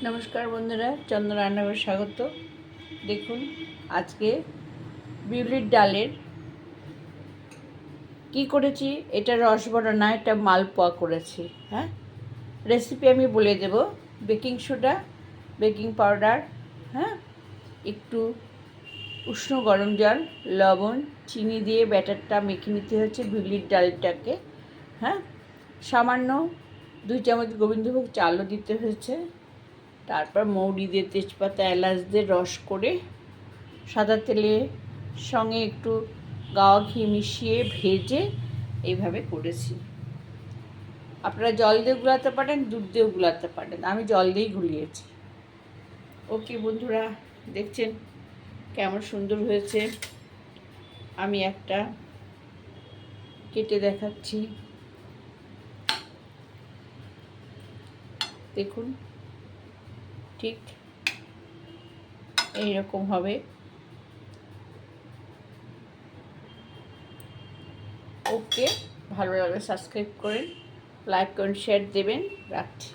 নমস্কার বন্ধুরা, চন্দ্র রান্নাঘরে স্বাগত। দেখুন, আজকে বিউলির ডালের কি করেছি। এটা রসবড়া না, এটা মালপোয়া করেছি। হ্যাঁ, রেসিপি আমি বলে দেব। বেকিং সোডা, বেকিং পাউডার, হ্যাঁ, একটু উষ্ণ গরম জল, লবণ, চিনি দিয়ে ব্যাটারটা মেখে নিতে হচ্ছে বিউলির ডালটাকে। হ্যাঁ, সামান্য 2 চামচ গোবিন্দভোগ চালও দিতে হয়েছে। তারপর মৌরি দিয়ে, তেজপাতা, এলাচ দিয়ে রস করে সাদা তেলের সঙ্গে একটু গাওয়া ঘি মিশিয়ে ভেজে এইভাবে করেছি। আপনারা জল দিয়ে গুলাতে পারেন, দুধ দিয়েও গুলাতে পারেন। আমি জল দিয়েই গুলিয়েছি। ওকে বন্ধুরা, দেখছেন কেমন সুন্দর হয়েছে। আমি একটা কেটে দেখাচ্ছি। দেখুন, ঠিক এইরকম হবে। ওকে, ভালো লাগলে সাবস্ক্রাইব করেন, লাইক করেন, শেয়ার দেবেন। রাখছি।